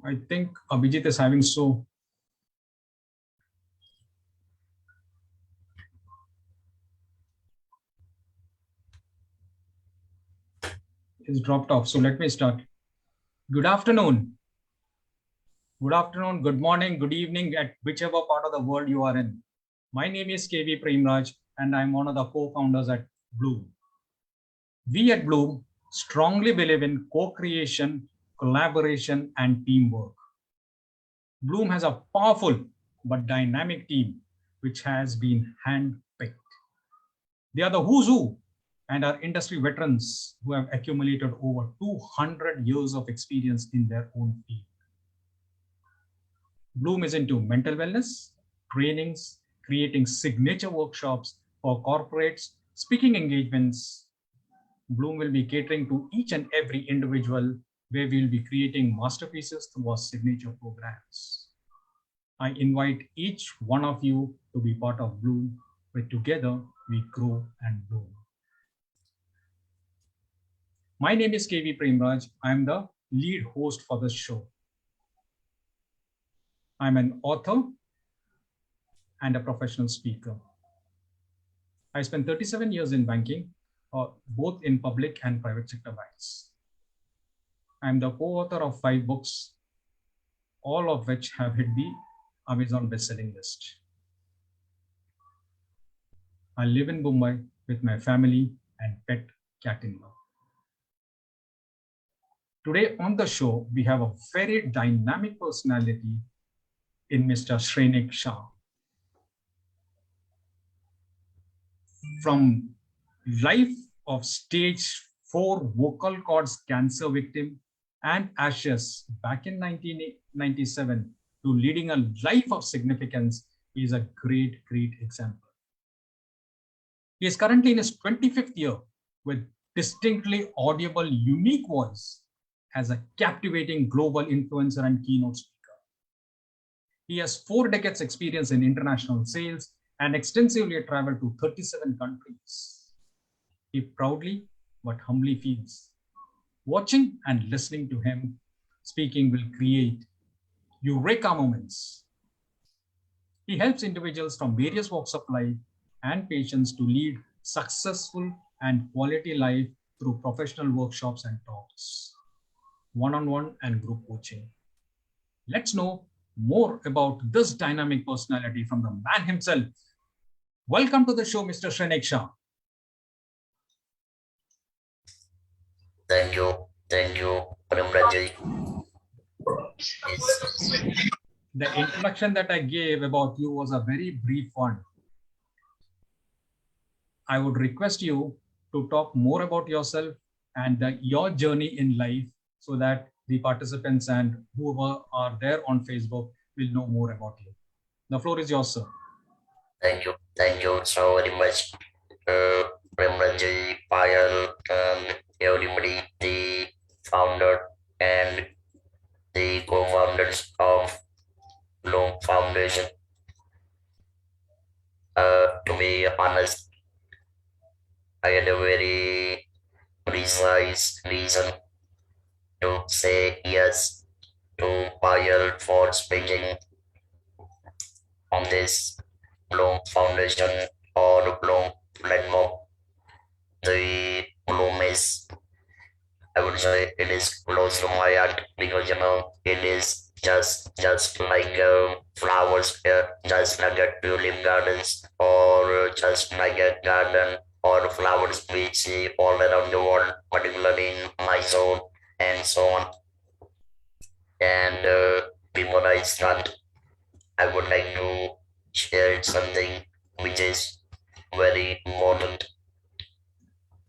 I think Abhijit is having is dropped off. So let me start. Good afternoon. Good afternoon, good morning, good evening at whichever part of the world you are in. My name is KB Premraj and I'm one of the co-founders at Bloom. We at Bloom strongly believe in co-creation, collaboration, and teamwork. Bloom has a powerful but dynamic team which has been handpicked. They are the who's who and are industry veterans who have accumulated over 200 years of experience in their own field. Bloom is into mental wellness, trainings, creating signature workshops for corporates, speaking engagements. Bloom will be catering to each and every individual where we will be creating masterpieces through our signature programs. I invite each one of you to be part of Bloom, where together we grow and bloom. My name is KB Premraj. I'm the lead host for this show. I'm an author and a professional speaker. I spent 37 years in banking, both in public and private sector banks. I'm the co-author of 5 books, all of which have hit the Amazon bestselling list. I live in Mumbai with my family and pet cat-in-law. Today on the show, we have a very dynamic personality in Mr. Shrenik Shah. From life of stage 4 vocal cords cancer victim and ashes back in 1997 to leading a life of significance is a great example. He is currently in his 25th year with distinctly audible, unique voice as a captivating global influencer and keynote speaker. He has 4 decades experience in international sales and extensively traveled to 37 countries. He proudly but humbly feels watching and listening to him speaking will create eureka moments. He helps individuals from various walks of life and patients to lead successful and quality life through professional workshops and talks, one-on-one and group coaching. Let's know more about this dynamic personality from the man himself. Welcome to the show, Mr. Shrenik Shah. Thank you, Premraj. Yes. The introduction that I gave about you was a very brief one. I would request you to talk more about yourself and your journey in life so that the participants and whoever are there on Facebook will know more about you. The floor is yours, sir. Thank you so very much, Premraj, Payal, and everybody, the founder and the co-founders of Bloom Foundation. To be honest, I had a very precise reason to say yes to Payal for speaking on this Bloom Foundation or Bloom platform. The Bloom is, I would say, it is close to my heart because it is just like flowers, just like a tulip gardens or just like a garden or flowers we see all around the world, particularly in my zone and so on. And before I start, I would like to share something which is very important.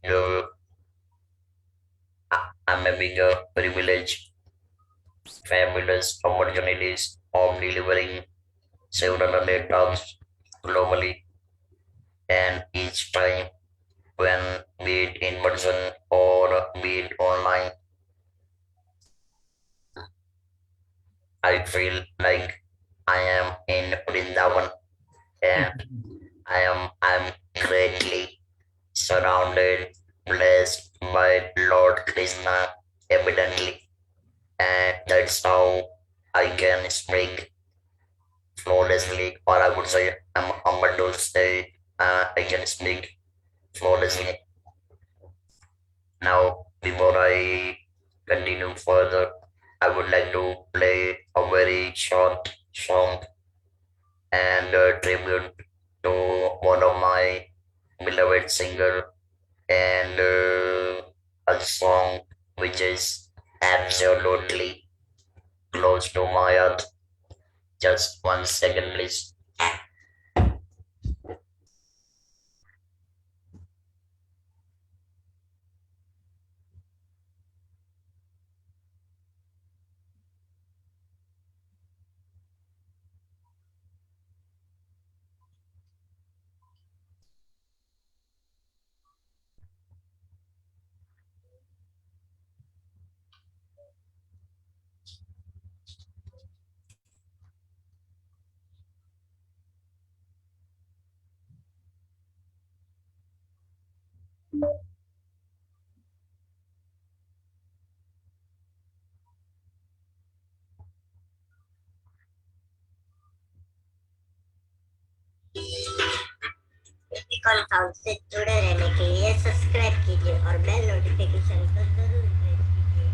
Uh, I'm having a privilege, fabulous opportunities of delivering several hundred talks globally, and each time when be it in person or be it online, I feel like I am in Vrindavan and I'm greatly surrounded, blessed by Lord Krishna, evidently. And that's how I can speak flawlessly, or I would say I'm humble to say I can speak flawlessly. Now, before I continue further, I would like to play a very short song and tribute to one of my beloved singer and a song which is absolutely close to my heart. Just 1 second, please. Call sound से जुड़े रहने के लिए subscribe कीजिए और bell notification को जरूर press कीजिए।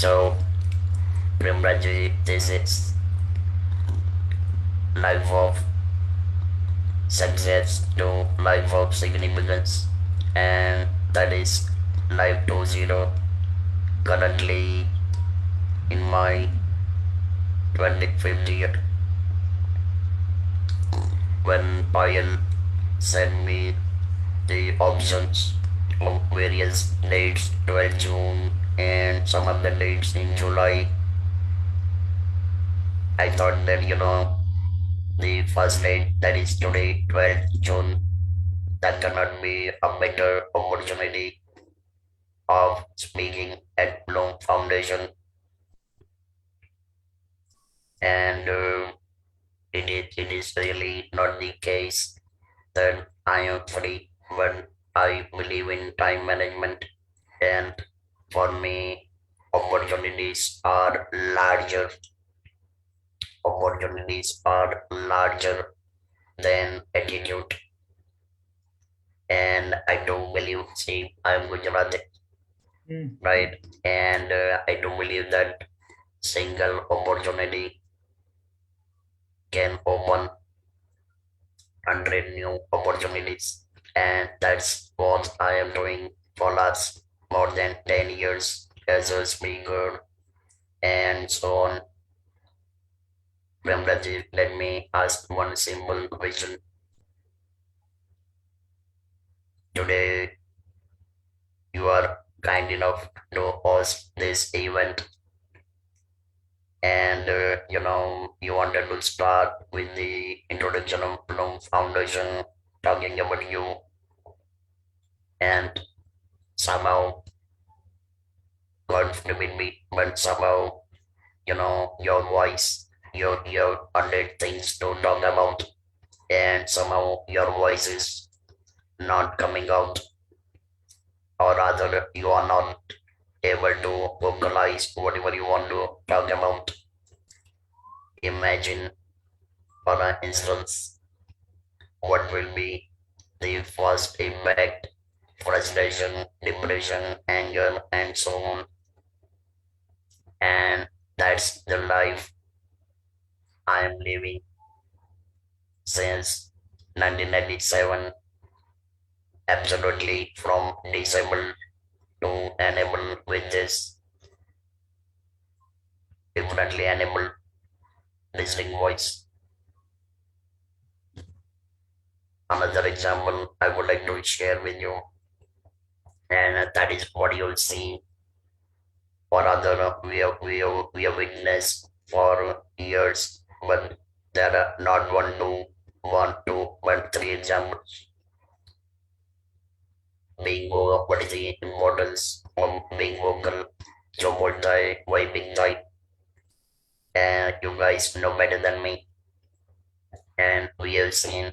So, Premraj, this is life of success to life of significance, and that is life 2.0. Currently in my 25th year, when Payal sent me the options of various dates, 12 June and some other dates in July, I thought that, the first date, that is today, 12th June, that cannot be a better opportunity of speaking at Bloom Foundation. And it is really not the case that I am free when I believe in time management. And for me, opportunities are larger. Opportunities are larger than attitude. And I do believe, see, I'm Gujarati, Mm. right? And I do believe that single opportunity can open 100 new opportunities. And that's what I am doing for last more than 10 years as a speaker and so on. Premraj, let me ask one simple question. Today, you are kind enough to host this event, and you wanted to start with the introduction of Bloom Foundation, talking about you, and somehow God forbid me, but somehow your voice, your 100 things to talk about, and somehow your voice is not coming out, or rather, you are not able to vocalize whatever you want to talk about. Imagine, for an instance, what will be the first impact: frustration, depression, anger, and so on. And that's the life I am living since 1997, absolutely from disabled to enabled with this differently enabled listening voice. Another example I would like to share with you, and that is what you'll see or other we have witnessed for years, but there are not one, two, but three examples being vocal. What is the importance of being vocal? So multi wiping type, and you guys know better than me, and we have seen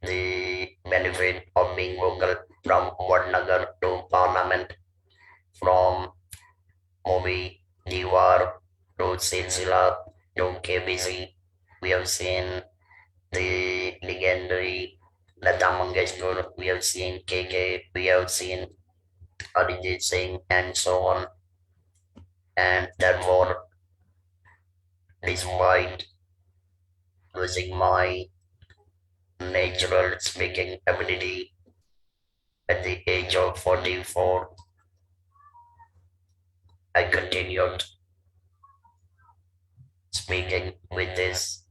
the benefit of being vocal from Vadnagar to Parliament, from movie Diwar to Silsila to KBC. We have seen the legendary Lata Mangeshkar, we have seen KK, we have seen Arijit Singh, and so on. And therefore, despite losing my natural speaking ability at the age of 44, I continued speaking with this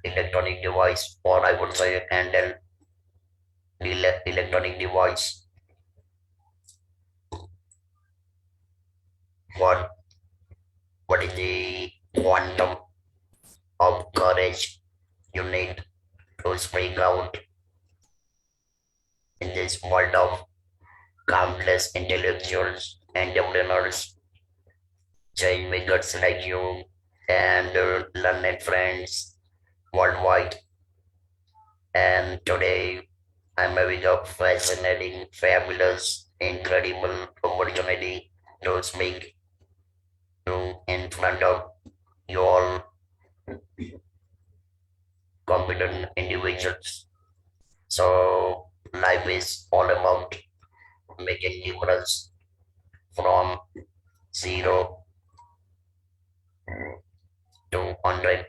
electronic device, or I would say handle electronic device. What what is the quantum of courage you need to speak out in this world of countless intellectuals, entrepreneurs, change makers like you, and learned friends worldwide. And today, I'm having a fascinating, fabulous, incredible opportunity to speak to in front of you all competent individuals. So life is all about making difference from 0 to 100,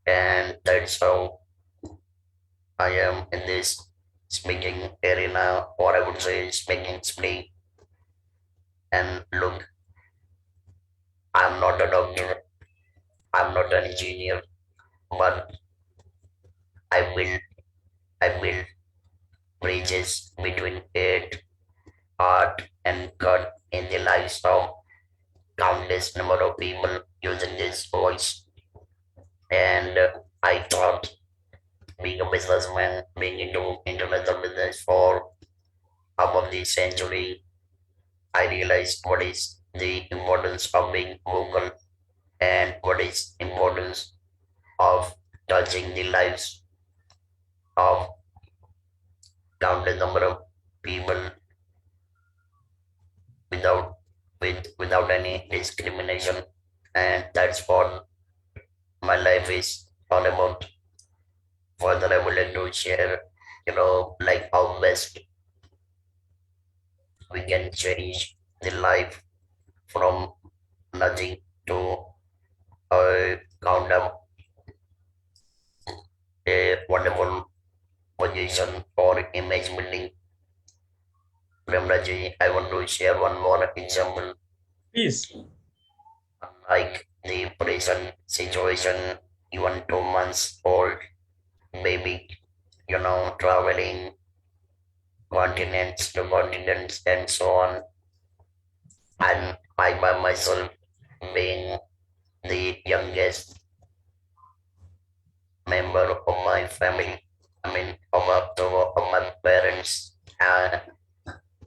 and that's how I am in this speaking arena, or I would say speaking speed. And look, I'm not a doctor, I'm not an engineer, but I build I build bridges between it, art, and cut in the lives of countless number of people using this voice. And I thought, being a businessman, being into international business for half of the century, I realized what is the importance of being vocal and what is importance of touching the lives of countless number of people without without any discrimination. And that's what my life is all about. Further, I would like to share, like how best we can change the life from nothing to count up a wonderful position or for image building. Premraj, I want to share one more example. Please. Like the present situation, even 2 months old baby, traveling continents to continents and so on. And I by myself being the youngest member of my family, of my parents. And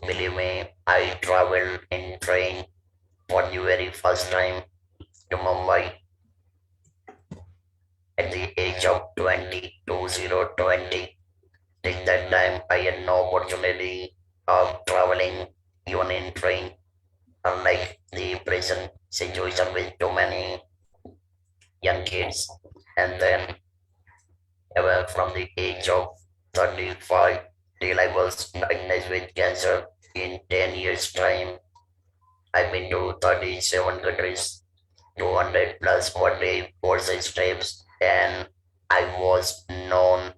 believe me, I traveled in train for the very first time to Mumbai at the age of 20. Till that time, I had no opportunity of traveling even in train, unlike the present situation with too many young kids. And then, from the age of 35 till I was diagnosed with cancer in 10 years' time, I've been to 37 countries, 200 plus 40 overseas trips, and I was known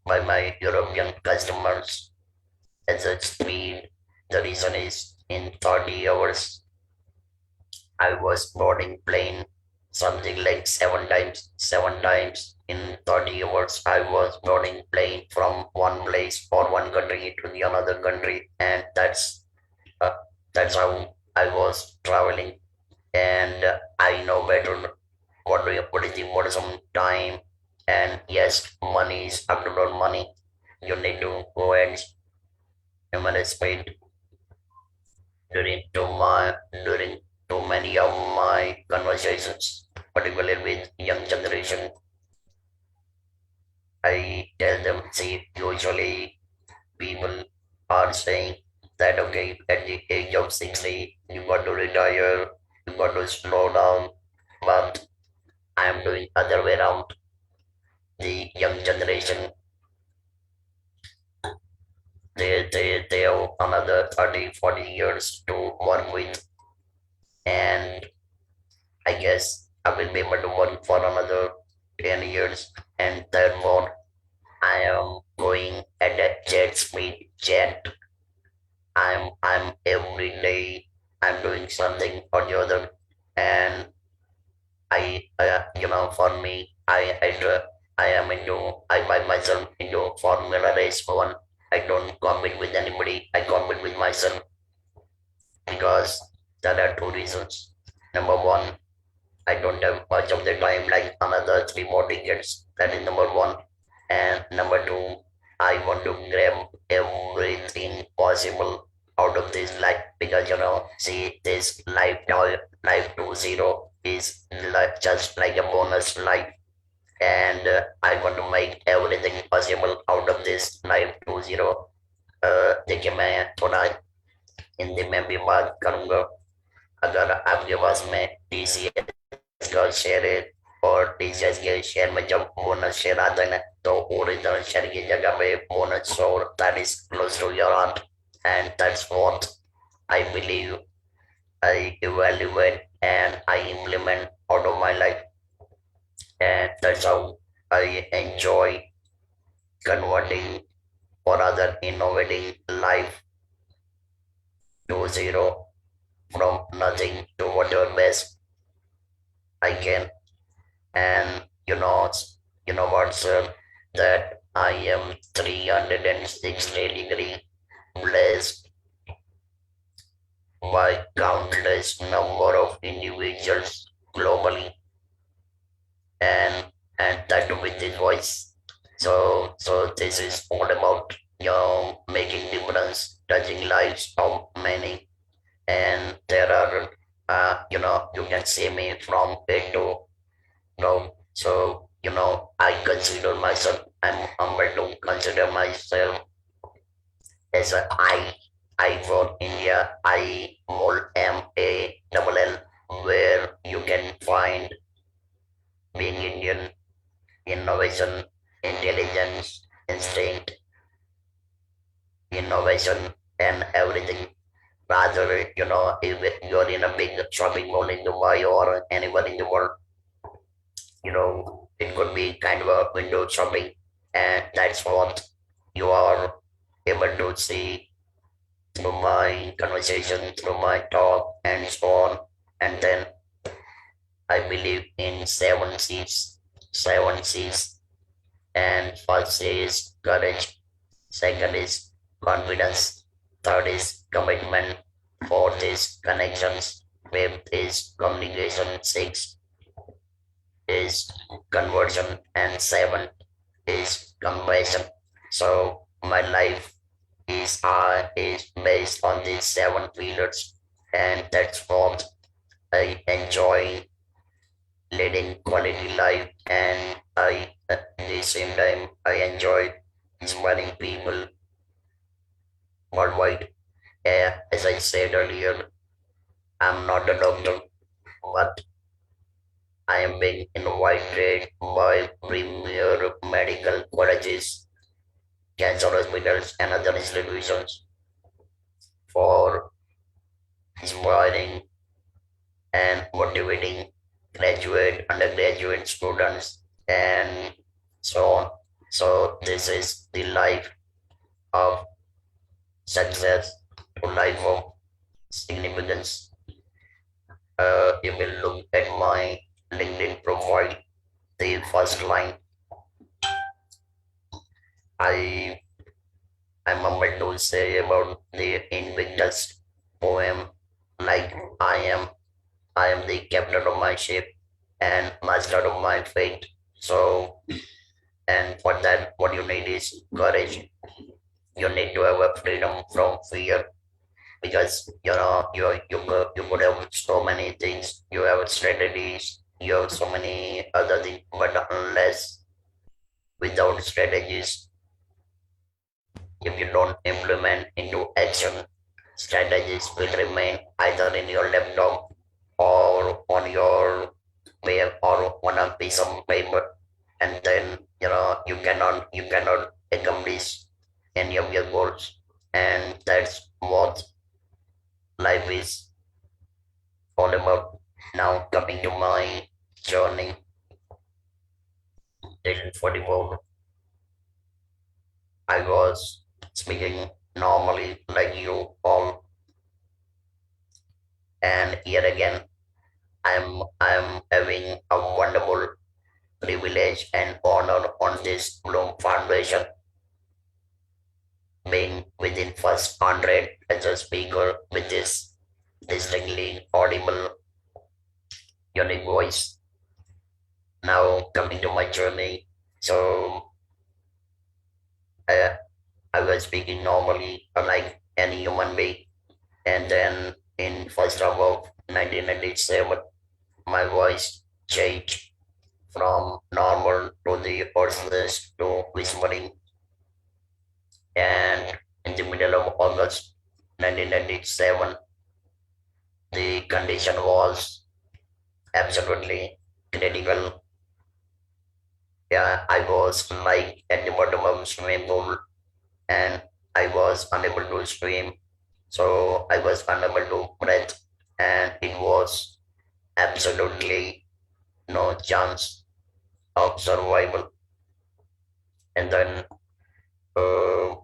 by my European customers as a speed. The reason is in 30 hours, I was boarding plane something like seven times in 30 hours. I was boarding plane from one place or one country to the another country, and uh, that's how I was traveling. And I know better what do you put in what is some time. And yes, money is after all money. You need to go and spend during too many of my conversations, particularly with young generation. I tell them, see, usually people are saying that okay, at the age of 60, you got to retire, you got to slow down, but I am doing other way around. The young generation, they have another 30, 40 years to work with, and I guess I will be able to work for another 10 years, and therefore I am going at a jet speed jet. I'm every day I'm doing something or the other, and for me, I am I buy myself into Formula Race 1. I don't compete with anybody. I compete with myself because there are two reasons. Number one, I don't have much of the time, like another three more tickets. That is number one. And number two, I want to grab everything possible out of this life because see, this life 2.0 is like just like a bonus life, and I want to make everything possible out of this life 2.0. देखिए मैं थोड़ा हिंदी में भी बात करूंगा अगर आपके पास में टीसीएस का शेयर है और टीसीएस के शेयर में जब बोनस शेयर आता है ना तो ओरिजिनल शेयर की जगह पे बोनस और that is close to your heart and that's what I believe I evaluate and I implement out of my life, and that's how I enjoy converting or other innovating life to zero from nothing to whatever best I can. And you know what, sir, that I am 360-degree blessed by countless number of individuals globally, and that with his voice. So this is all about making difference, touching lives of many, and there are you can see me from head to so I consider myself, I'm humble to consider myself as a I for India, I more MALL, where you can find being Indian, innovation, intelligence, instinct, innovation, and everything. Rather, if you're in a big shopping mall in Dubai or anywhere in the world, it could be kind of a window shopping, And that's what you are able to see through my conversation, through my talk, and so on. And then I believe in seven C's. Seven C's. And first is courage. Second is confidence. Third is commitment. Fourth is connections. Fifth is communication. Sixth is conversion. And seventh is compassion. So my life is based on these seven pillars, and that's what I enjoy leading quality life, and I at the same time I enjoy inspiring people worldwide. As I said earlier, I'm not a doctor, but I am being invited by premier medical colleges, cancer hospitals, and other institutions for inspiring and motivating graduate, undergraduate students, and so on. So this is the life of success, to life of significance. You will look at my LinkedIn profile. The first line, I I'm about to say about the Invictus poem, like I am the captain of my ship and master of my fate. So, and for that, what you need is courage. You need to have a freedom from fear, because you could have so many things. You have strategies. You have so many other things, but unless without strategies, if you don't implement into action, strategies will remain either in your laptop or on your web or on a piece of paper, and then you cannot accomplish any of your goals. And that's what life is all about. Now coming to my journey till 44, I was speaking normally like you all, and yet again I'm having a wonderful privilege and honor on this Bloom Foundation, being within first 100 as a speaker with this distinctly audible, unique voice. Now coming to my journey, so I, I was speaking normally like any human being, and then in first half of 1997, my voice changed from normal to the hoarseness to whispering, and in the middle of August 1997, the condition was absolutely critical. Yeah, I was like at the bottom of the swimming pool, and I was unable to swim, so I was unable to breathe, and it was absolutely no chance of survival. And then uh,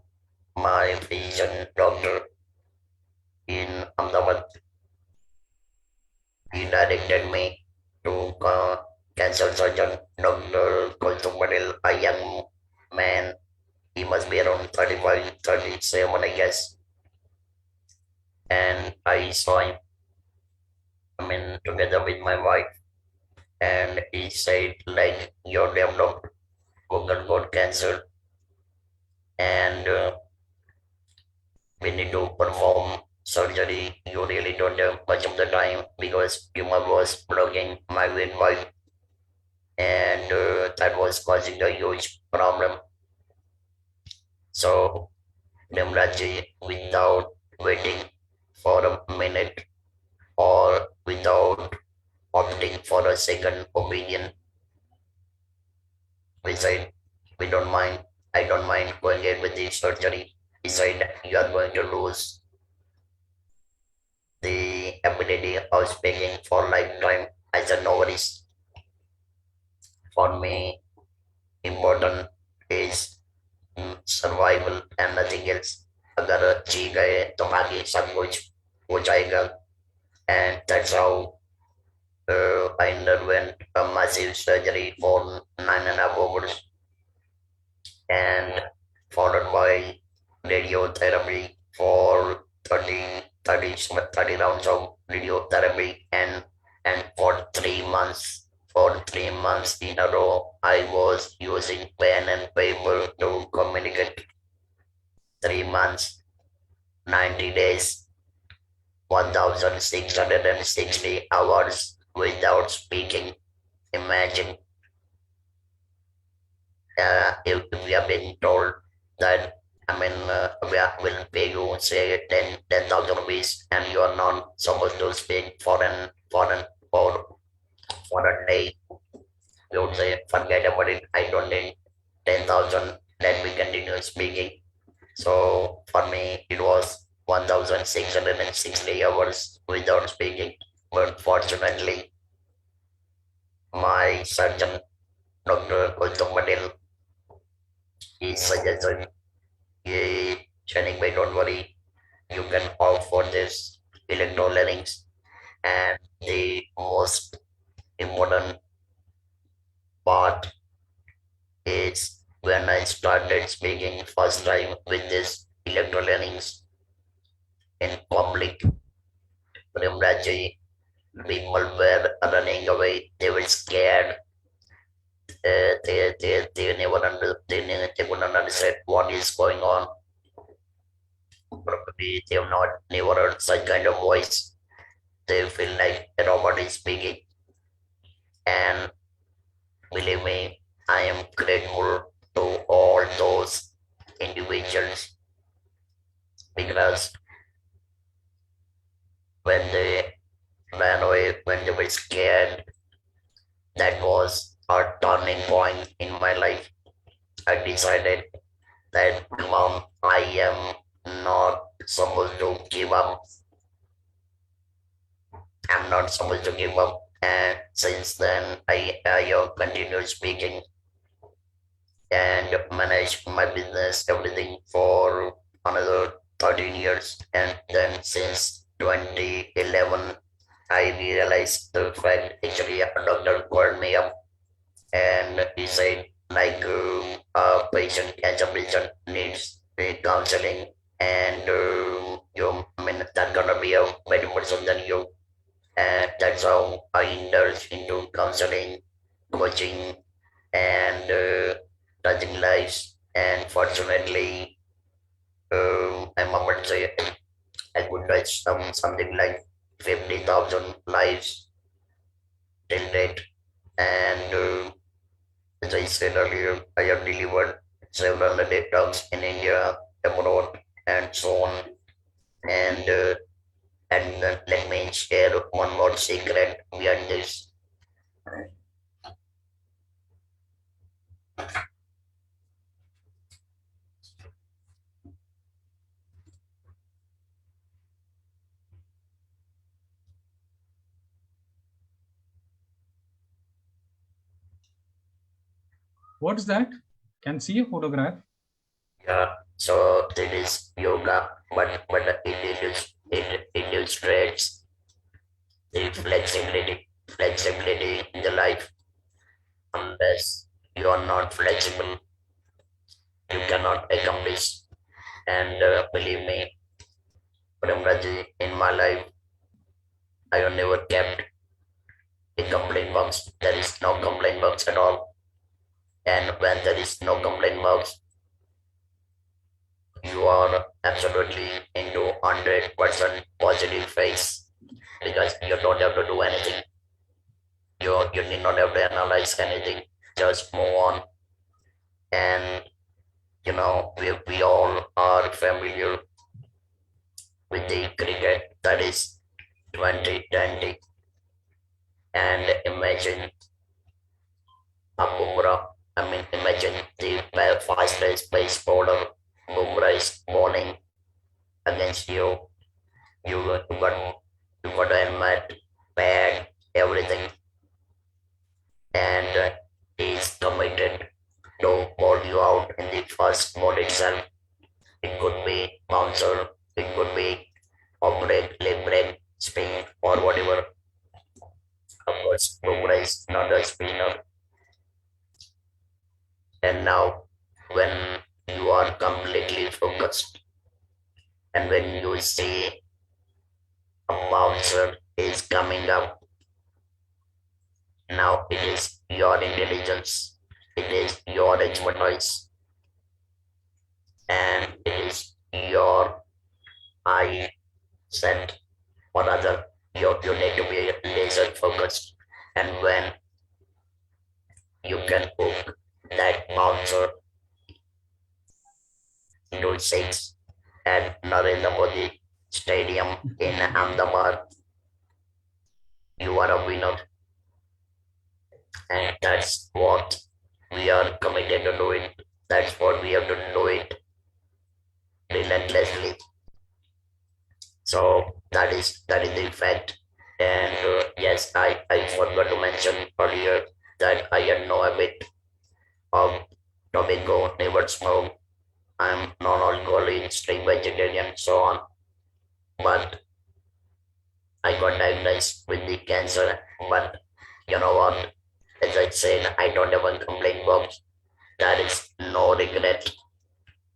my physician doctor in Ahmedabad, he directed me to cancer surgeon Dr. Kulthum Patel, a young man. He must be around 35, 37, I guess. And I saw him, I mean, together with my wife. And he said, like, you're developed vocal cord cancer, and we need to perform surgery. You really don't have much of the time because tumor was blocking my vein pipe, and that was causing a huge problem. So, Premraj, without waiting for a minute or without opting for a second opinion, we said, we don't mind, I don't mind going ahead with the surgery. He said, you are going to lose the ability of speaking for lifetime. I said, no worries. For me, important is survival and nothing else. अगर जी गए तो बाकी सब कुछ हो जाएगा. And that's how I underwent a massive surgery for 9.5 hours and followed by radiotherapy for 30 rounds of radiotherapy and for 3 months in a row I was using pen and paper to communicate. 3 months, 90 days, 1660 hours without speaking. Imagine if we have been told that, we will pay you, say, 10,000 rupees, and you are not supposed to speak for a day. You would say, forget about it, I don't need 10,000, let me continue speaking. So for me, it was 1660 hours without speaking. But fortunately, my surgeon, Dr. Gautam Patel, he suggested, hey, Shrenik bhai, don't worry, you can opt for this electrolytics. And the most important part is when I started speaking first time with this electrolytics in public, Premraj, people were running away. They were scared. They could not understand what is going on. Probably they have not never heard such kind of voice. They feel like a robot is speaking. And believe me, I am grateful to all those individuals because when they ran away, when they were scared, that was a turning point in my life. I decided that, mom, I am not supposed to give up. I'm not supposed to give up. And since then, I have continued speaking and managed my business, everything for another 13 years. And then since 2011, I realized the fact actually a doctor called me up and he said, like, a patient, cancer patient needs a counseling and that's gonna be a better person than you. And that's how I indulged into counseling, coaching, and touching lives. And fortunately, I'm about to say I could touch something like 50,000 lives till date. And as I said earlier, I have delivered several TED talks in India, abroad, and so on. And let me share one more secret behind this. What is that? Can see a photograph. Yeah, so that is yoga, but it illustrates the flexibility in the life. Unless you are not flexible, you cannot accomplish. And believe me, Premraji, in my life, I have never kept a complaint box. There is no complaint box at all. And when there is no complaint box, you are absolutely into 100% positive phase because you don't have to do anything. You need not have to analyze anything. Just move on. And we all are familiar with the cricket that is 2020. And imagine a Bumrah. Imagine the fastest pace bowler Bumrah is bowling against you. You got helmet, pad, everything, and he's committed to bowl you out in the first mode itself. It could be bouncer, it could be off break, leg break, spin, or whatever. Of course, Bumrah is not a spinner. And now, when you are completely focused, and when you see a bouncer is coming up, now it is your intelligence, it is your expertise, and it is your eye set, or rather, you need to be laser focused. And when you can hook that bouncer into six at Narendra Modi Stadium in Ahmedabad, you are a winner. And that's what we are committed to doing. That's what we have to do it relentlessly. So that is the fact. And yes, I forgot to mention earlier that I had no habit of tobacco, never smoke. I'm non-alcoholic, strict vegetarian, so on. But I got diagnosed with the cancer. But you know what? As I said, I don't have a complaint box. There is no regret.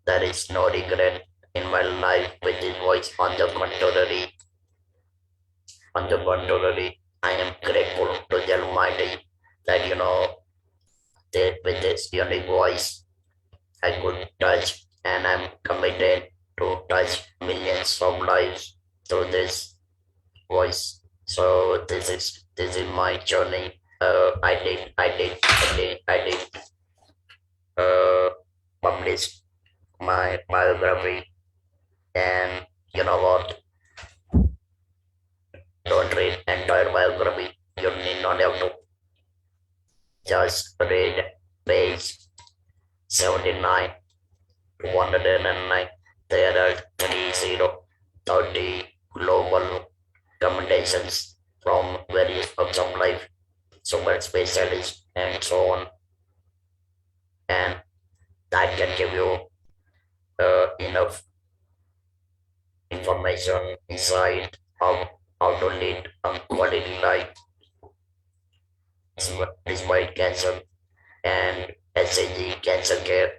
There is no regret in my life with this voice. On the contrary, I am grateful to the Almighty that that with this unique voice I could touch, and I'm committed to touch millions of lives through this voice. So this is my journey. I did publish my biography, and you know what? Don't read entire biography. You need not have to. Just read page 79 to 109. There are 30 global recommendations from various walks of life, super specialists, and so on. And that can give you enough information, insight of how to lead a quality life despite cancer. And SAG Cancer Care,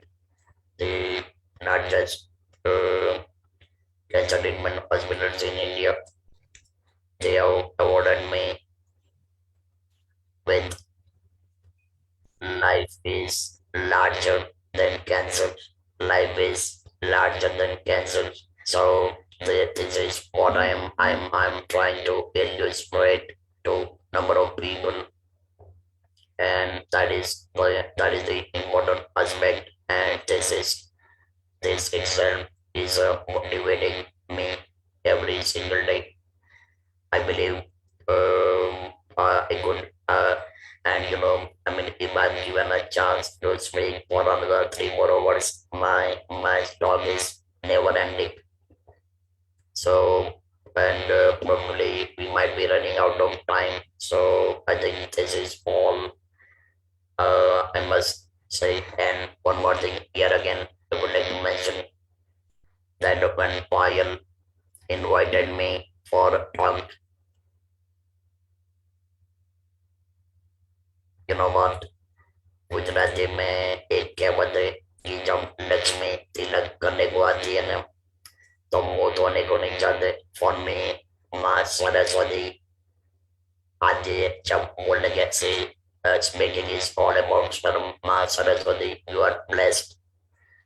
the largest cancer treatment hospitals in India, they have awarded me with life is larger than cancer. Life is larger than cancer. So this is what I'm trying to illustrate to number of people, and that is the important aspect. And this itself is motivating me every single day. I believe I could and I mean, if I'm given a chance to speak for another 3 more hours, my talk is never ending. So, and probably we might be running out of time. So I think this is all I must say. And one more thing here again, I would like to mention that when Payal invited me for a talk, you know what? Gujarati में एक कहावत है कि जब लक्ष्मी तिलक करने को आती है ना, तो मुंह धोने को नहीं चाहते. For me, माँ सरस्वती आज जब बोलने के से speaking is all about sir माँ सरस्वती, you are blessed.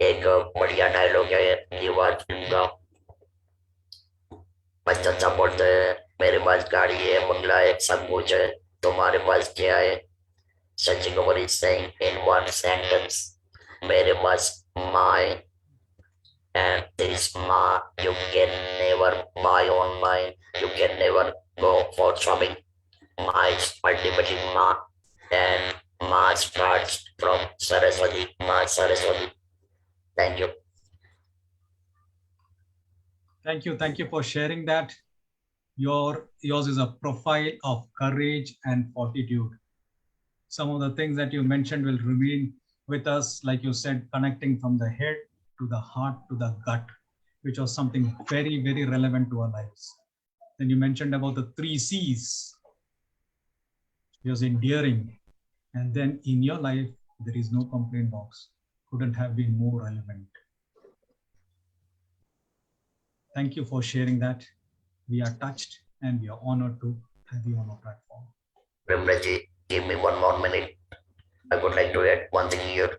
एक बढ़िया डायलॉग है दीवार फिल्म का. बच्चा सा बोलते हैं मेरे पास गाड़ी है, बंगला है, सब कुछ है, तुम्हारे पास क्या है? Sachin Kumar is saying in one sentence, mere paas my, and this ma, you can never buy online, you can never go for shopping. Ma is ultimately ma, and ma starts from Saraswati, ma Saraswati. Thank you. Thank you for sharing that. Yours is a profile of courage and fortitude. Some of the things that you mentioned will remain with us, like you said, connecting from the head to the heart to the gut, which was something very, very relevant to our lives. Then you mentioned about the 3 C's. It was endearing. And then in your life, there is no complaint box. Couldn't have been more relevant. Thank you for sharing that. We are touched and we are honored to have you on our platform. Premraj, give me 1 more minute. I would like to add one thing here.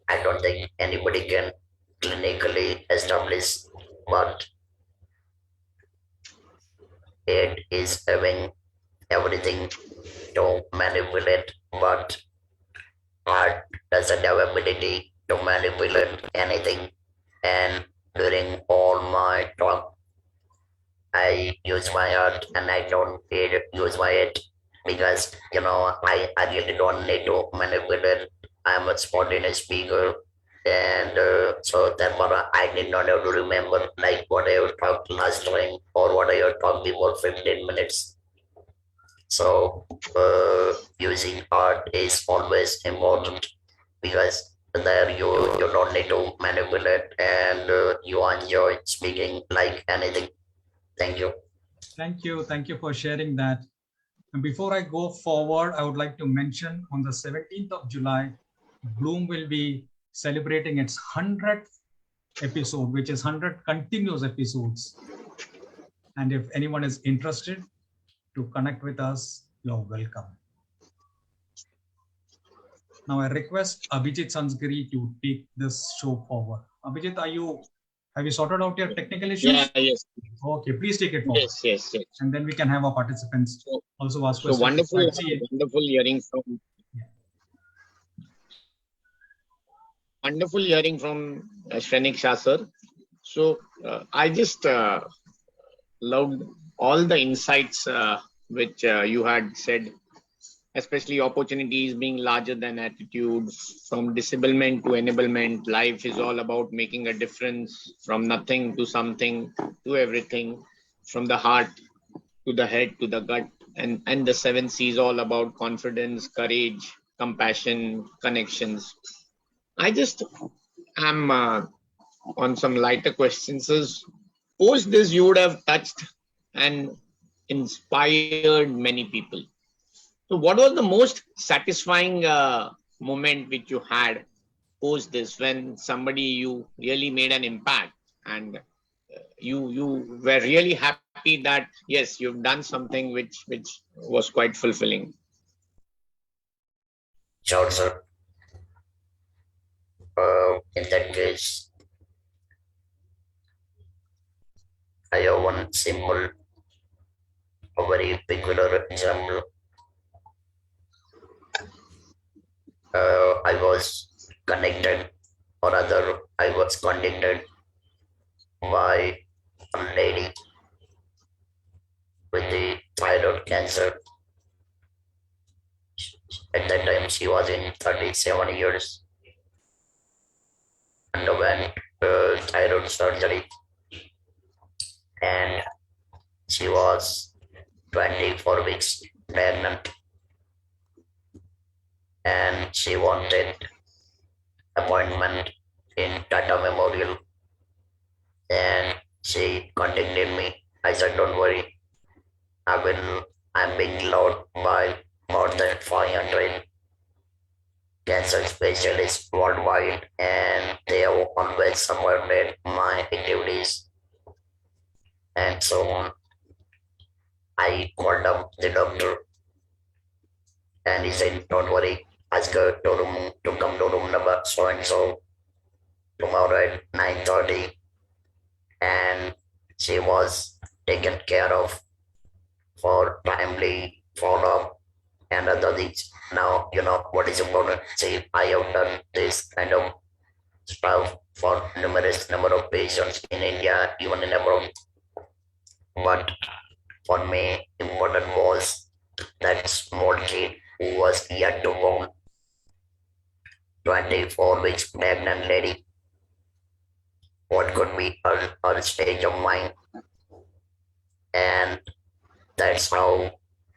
I don't think anybody can clinically establish what it is having everything to manipulate, but art doesn't have ability to manipulate anything. And during all my talk, I use my art and I don't use my head because I really don't need to manipulate. I'm a spontaneous speaker, and so therefore I did not have to remember like what I have talked last time or what I have talked before 15 minutes. So using art is always important because there you don't need to manipulate and you enjoy speaking like anything. Thank you. Thank you. Thank you for sharing that. And before I go forward, I would like to mention on the 17th of July, Bloom will be celebrating its 100th episode, which is 100 continuous episodes. And if anyone is interested to connect with us, you're welcome. Now I request Abhijit Sansgiri to take this show forward. Abhijit, have you sorted out your technical issues? Yeah, yes. Okay, please take it forward. Yes. And then we can have our participants also ask questions. So wonderful hearing from Shrenik Shah sir. So I just loved all the insights which you had said, especially opportunities being larger than attitude. From disablement to enablement, life is all about making a difference, from nothing to something to everything, from the heart to the head to the gut, and the 7 C's all about confidence, courage, compassion, connections. I just am on some lighter questions. Post this, you would have touched and inspired many people. So what was the most satisfying moment which you had post this, when somebody you really made an impact and you were really happy that yes, you've done something which was quite fulfilling? Sure, sir. In that case, I have one simple, a very peculiar example. I was connected, or rather, I was contacted by a lady with the thyroid cancer. At that time, she was in 37 years, underwent thyroid surgery, and she was 24 weeks pregnant, and she wanted appointment in Tata Memorial, and she contacted me. I said, don't worry, I'm being loved by more than 500 cancer specialists worldwide, and they have always supported my activities and so on. I called up the doctor and he said, don't worry, ask her to come to room number so and so tomorrow at 9:30, and she was taken care of for timely follow-up and other things. Now, what is important. See, I have done this kind of stuff for numerous number of patients in India, even in abroad. But for me, important was that small kid who was yet to born, 24 weeks pregnant lady. What could be her stage of mind? And that's how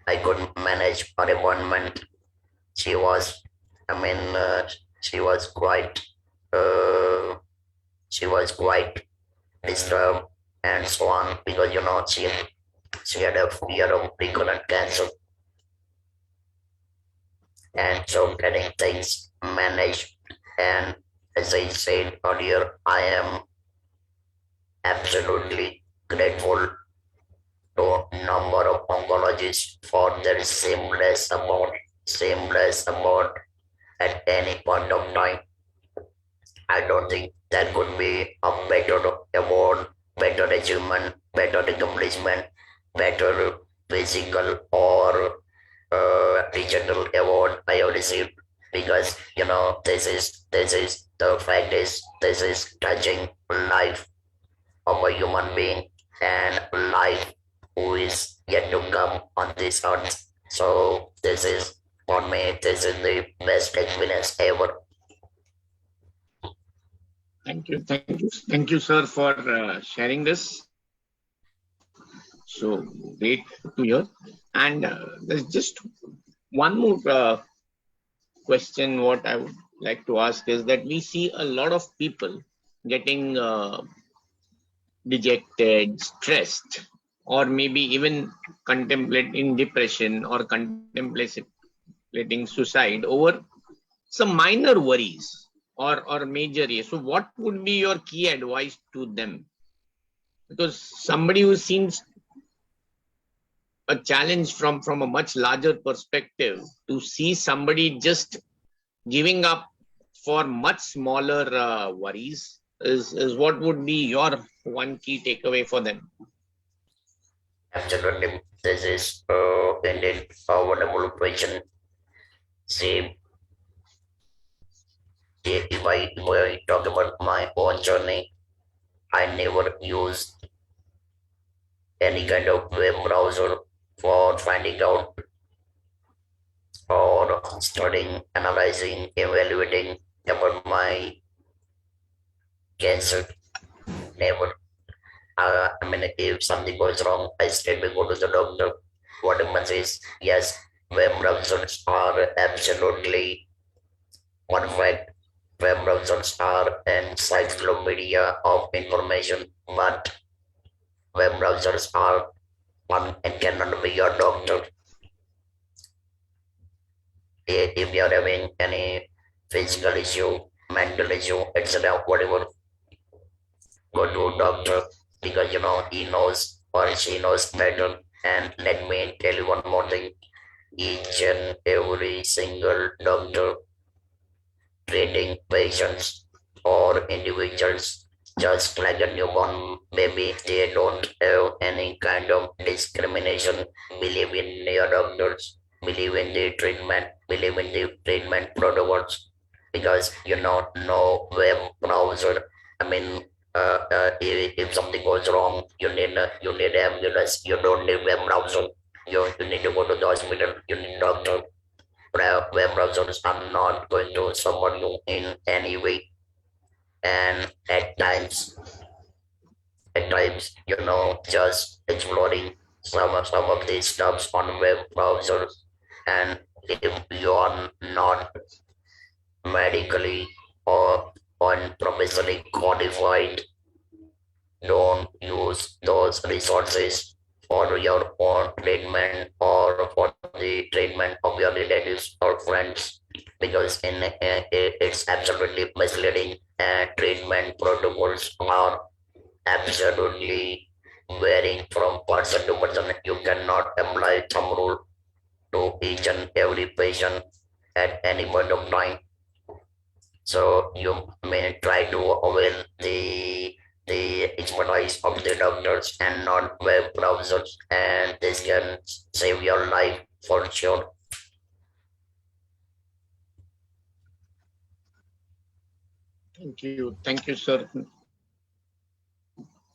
I could manage her appointment she was, I mean, she was quite, uh, she was quite disturbed and so on because she had a fear of recurrent cancer, and so getting things managed. And as I said earlier, I am absolutely grateful to number of oncologists for their seamless support at any point of time. I don't think that could be a better award, better achievement, better accomplishment, better physical or regional award I have received, because this is the fact is this is touching life of a human being and life who is yet to come on this earth. So this is, for me, this is the best experience ever. Thank you, sir, for sharing this. So great to hear. And there's just one more question. What I would like to ask is that we see a lot of people getting dejected, stressed, or maybe even contemplating depression or contemplating suicide over some minor worries or major issues. So what would be your key advice to them? Because somebody who seems a challenge from a much larger perspective, to see somebody just giving up for much smaller worries is what would be your one key takeaway for them? Absolutely, this is indeed a wonderful question. See, if I talk about my own journey, I never used any kind of web browser for finding out or studying, analyzing, evaluating about my cancer. Never. I mean, if something goes wrong, I straight away go to the doctor. What happens is, yes, web browsers are absolutely perfect. Web browsers are an encyclopedia of information, but web browsers are one and cannot be your doctor. If you are having any physical issue, mental issue, etc., whatever, go to a doctor, because he knows or she knows better. And let me tell you one more thing: each and every single doctor treating patients or individuals just like a newborn baby, they don't have any kind of discrimination. Believe in your doctors, believe in the treatment, believe in the treatment protocols, because no web browser. I mean, if something goes wrong, you need ambulance. You don't need web browser. You need to go to the hospital. You need doctor. Web browsers are not going to support you in any way. And at times, just exploring some of these stuffs on web browsers, and if you are not medically or professionally qualified, don't use those resources for your own treatment or for the treatment of your relatives or friends, because it's absolutely misleading, and treatment protocols are absolutely varying from person to person. You cannot apply some rule to each and every patient at any point of time. So you may try to avail the expertise of the doctors and not web browsers, and this can save your life for sure. Thank you, sir.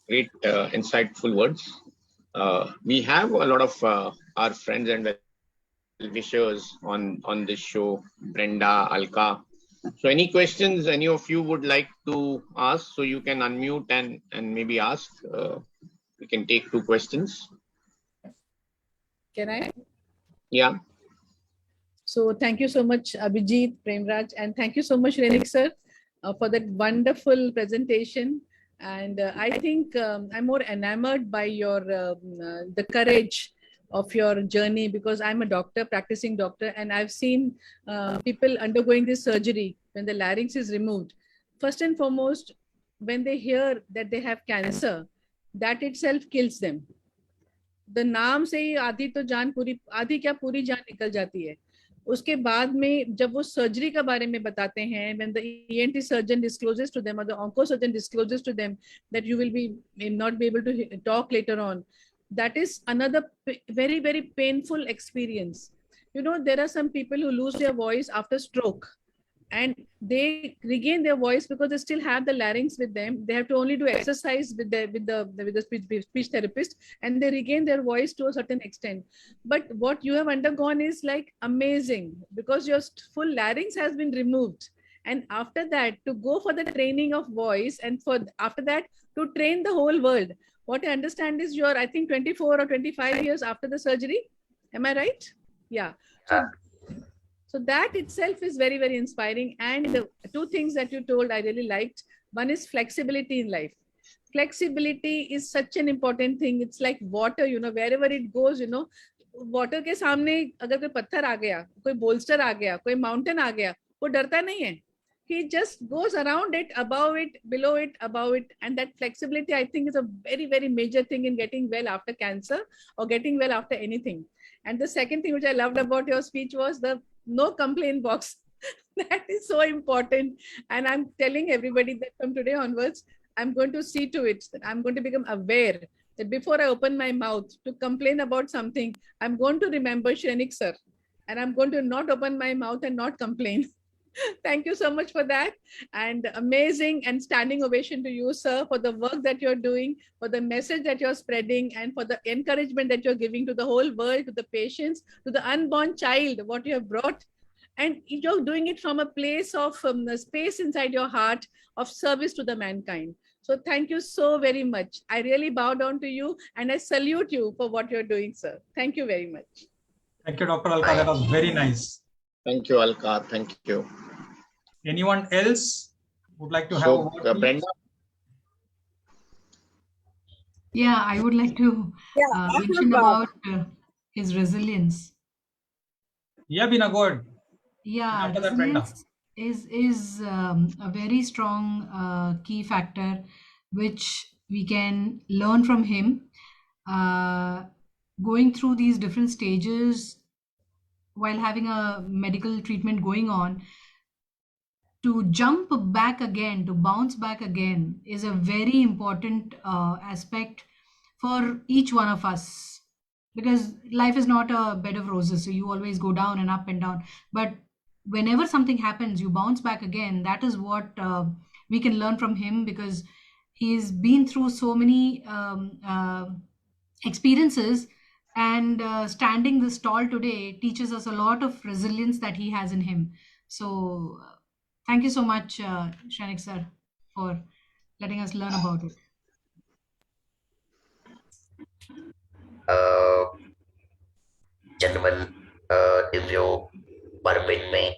Great, insightful words. We have a lot of our friends and wishers on this show, Brenda, Alka. So any questions any of you would like to ask, so you can unmute and maybe ask. We can take 2 questions. Can I? Yeah. So thank you so much, Abhijit, Premraj, and thank you so much, Shrenik sir, for that wonderful presentation. And I think I'm more enamored by your the courage of your journey, because I'm a doctor, practicing doctor, and I've seen people undergoing this surgery when the larynx is removed. First and foremost, when they hear that they have cancer, that itself kills them. The नाम से ही आधी तो जान पूरी, आधी क्या पूरी जान निकल जाती है. उसके बाद में जब वो सर्जरी के बारे में बताते हैं, when the ENT surgeon discloses to them or the onco surgeon discloses to them that you will be may not be able to talk later on, that is another very, very painful experience. You know, there are some people who lose their voice after stroke, and they regain their voice because they still have the larynx with them. They have to only do exercise with the speech therapist, and they regain their voice to a certain extent. But what you have undergone is like amazing, because your full larynx has been removed, and after that to go for the training of voice, and for after that to train the whole world. What I understand is you're, I think, 24 or 25 years after the surgery. Am I right? Yeah. So that itself is very, very inspiring. And the two things that you told I really liked. One is flexibility in life. Flexibility is such an important thing. It's like water, you know, wherever it goes, you know, water के सामने अगर कोई पत्थर आ गया, कोई bolster आ गया, कोई mountain आ गया, वो डरता नहीं है. He just goes around it, above it, below it, above it. And that flexibility, I think, is a very, very major thing in getting well after cancer or getting well after anything. And the second thing which I loved about your speech was the no complaint box. That is so important. And I'm telling everybody that from today onwards, I'm going to see to it that I'm going to become aware that before I open my mouth to complain about something, I'm going to remember Shrenik sir. And I'm going to not open my mouth and not complain. Thank you so much for that. And amazing and standing ovation to you, sir, for the work that you're doing, for the message that you're spreading, and for the encouragement that you're giving to the whole world, to the patients, to the unborn child, what you have brought. And you're doing it from a place of space inside your heart of service to the mankind. So thank you so very much. I really bow down to you, and I salute you for what you're doing, sir. Thank you very much. Thank you, Dr. Alka. That was very nice. Thank you, Alka. Thank you. Anyone else would like to have a word? Brenda? Yeah, I would like to mention about his resilience. Yeah, Bina, go ahead. Yeah, resilience is a very strong key factor which we can learn from him. Going through these different stages while having a medical treatment going on, to jump back again, to bounce back again, is a very important aspect for each one of us, because life is not a bed of roses, so you always go down and up and down, but whenever something happens, you bounce back again. That is what we can learn from him, because he's been through so many experiences, and standing this tall today teaches us a lot of resilience that he has in him. So thank you so much, Shrenik sir, for letting us learn about it. Gentlemen, if you permit me,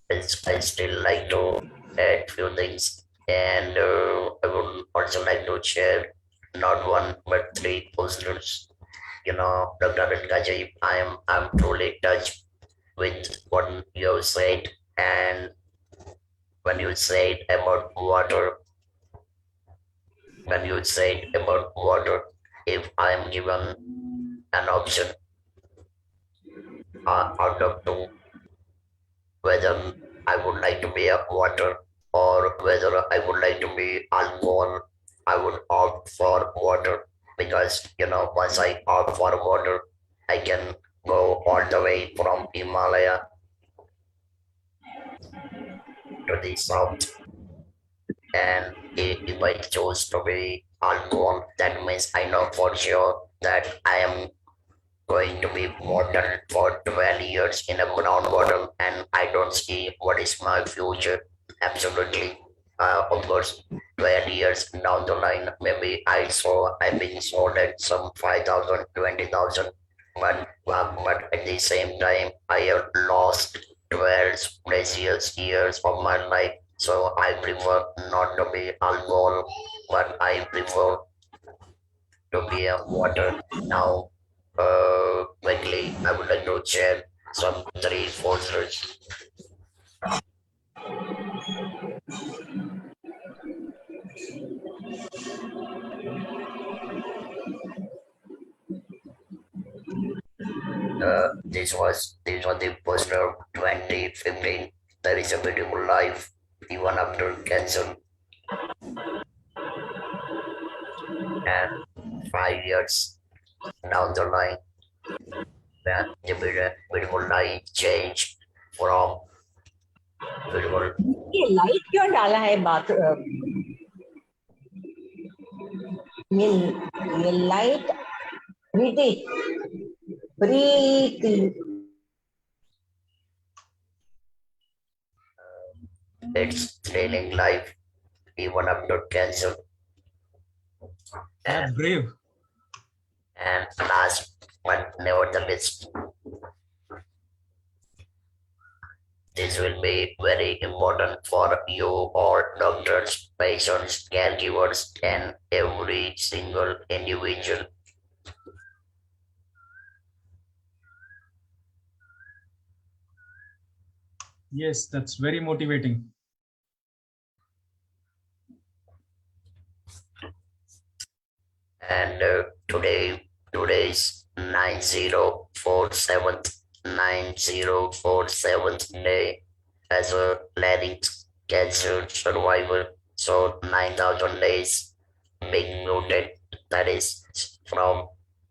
I still like to add few things, and I would also like to share not one but three posters. You know, Dr. Gaji, I'm truly touched with what you have said, and when you said about water, if I am given an option out of two, whether I would like to be a water or whether I would like to be alcohol, I would opt for water, because you know, once I opt for water, I can go all the way from Himalaya to the south. And if I chose to be alcohol, that means I know for sure that I am going to be water for 12 years in a groundwater, and I don't see what is my future. Absolutely. Of course, 12 years down the line, maybe I've been sold at some 5,000, 20,000. but at the same time, I have lost 12 precious years of my life. So I prefer not to be alcohol, but I prefer to be a water. Now, quickly, I would like to share some three posters. This was the poster of 2015. There is a beautiful life even after cancer. And 5 years down the line, the beautiful life changed from beautiful. ये light क्यों डाला है बात ये light Preeti Preeti It's trailing life even after cancer. That's brave. And last but never the least, this will be very important for you all doctors, patients, caregivers, and every single individual. Yes, that's very motivating. And today's 9047th day as a larynx cancer survivor. So 9,000 days being noted. That is from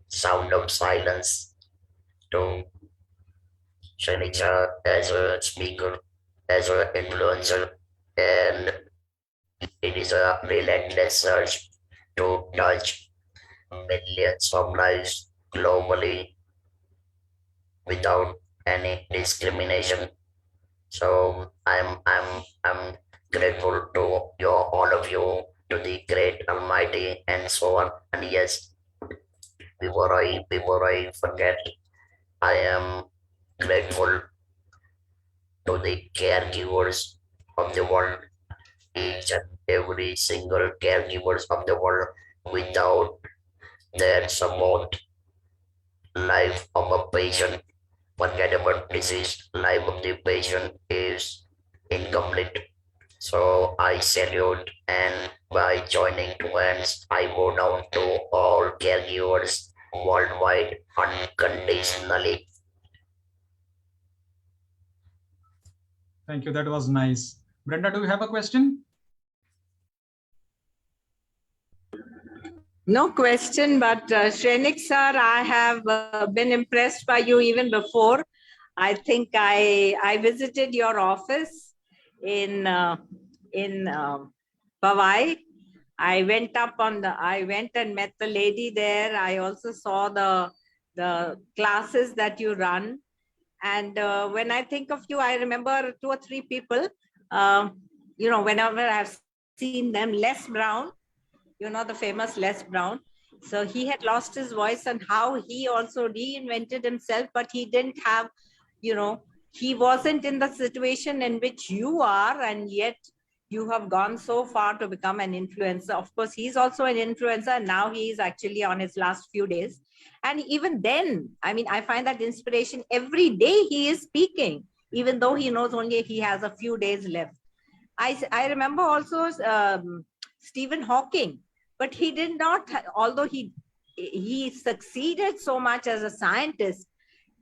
Sound of Silence to Shrenik Shah as a speaker, as an influencer, and it is a relentless search to touch millions of lives globally without any discrimination. So I'm grateful to all of you, to the great Almighty, and so on. And yes, before I forget, I am grateful to the caregivers of the world, each and every single caregivers of the world. Without their support, life of a patient, forget about disease, life of the patient is incomplete. So I salute, and by joining hands, I bow down to all caregivers worldwide unconditionally. Thank you. That was nice. Brenda, do you have a question? No question, but Shrenik sir, I have been impressed by you even before. I think I visited your office in Powai. I went and met the lady there. I also saw the classes that you run. And when I think of you, I remember 2 or 3 people, whenever I've seen them, Les Brown, the famous Les Brown. So he had lost his voice, and how he also reinvented himself, but he didn't have, he wasn't in the situation in which you are, and yet you have gone so far to become an influencer. Of course, he's also an influencer, and now he is actually on his last few days. And even then, I mean, I find that inspiration. Every day he is speaking, even though he knows only he has a few days left. I remember also Stephen Hawking, but he did not, although he succeeded so much as a scientist,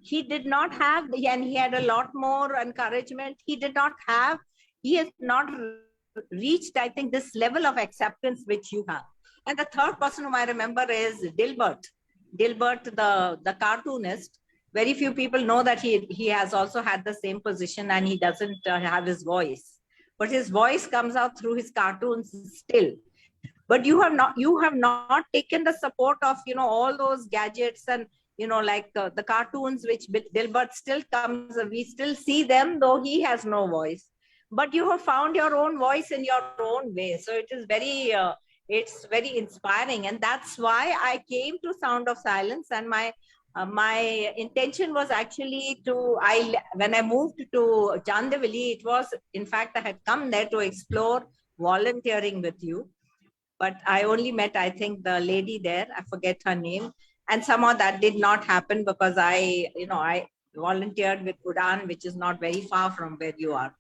he did not have, and he had a lot more encouragement. He has not reached, I think, this level of acceptance which you have. And the third person whom I remember is Dilbert, the cartoonist. Very few people know that he has also had the same position, and he doesn't have his voice, but his voice comes out through his cartoons still. But you have not taken the support of all those gadgets and like the cartoons which Dilbert still comes. We still see them, though he has no voice. But you have found your own voice in your own way. So it is it's very inspiring, and that's why I came to Sound of Silence. And my My intention was actually when I moved to Chandivali, it was, in fact, I had come there to explore volunteering with you. But I only met, I think, the lady there. I forget her name. And somehow that did not happen because I volunteered with Udan, which is not very far from where you are.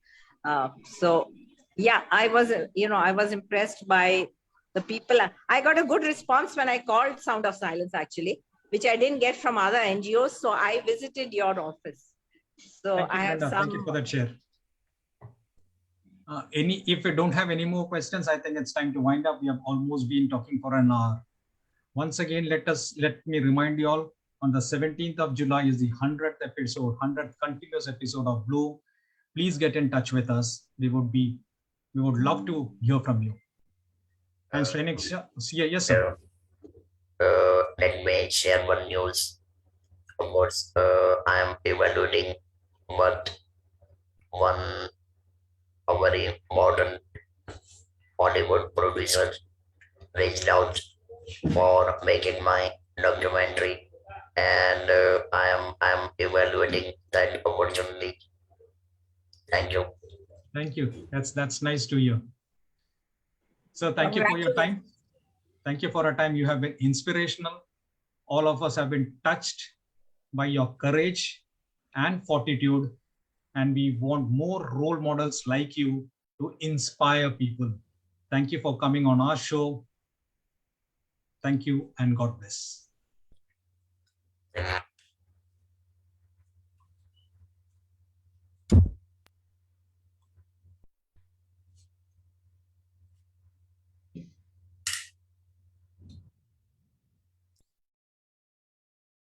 So yeah, I was impressed by the people. I got a good response when I called Sound of Silence, actually, which I didn't get from other NGOs. So I visited your office. So Thank you, I have Brenda. Thank you for that share. If we don't have any more questions, I think it's time to wind up. We have almost been talking for an hour. Once again, let me remind you all, on the 17th of July is the 100th episode, 100th continuous episode of Bloom. Please get in touch with us. We would love to hear from you. And Shrenik Shah, yes, sir. Let me share one news. Of course, I am evaluating what one a very modern Bollywood producer reached out for making my documentary, and I am evaluating that opportunity. Thank you. Thank you. That's nice to hear. So thank you for your time. Thank you for your time. You have been inspirational. All of us have been touched by your courage and fortitude, and we want more role models like you to inspire people. Thank you for coming on our show. Thank you and God bless.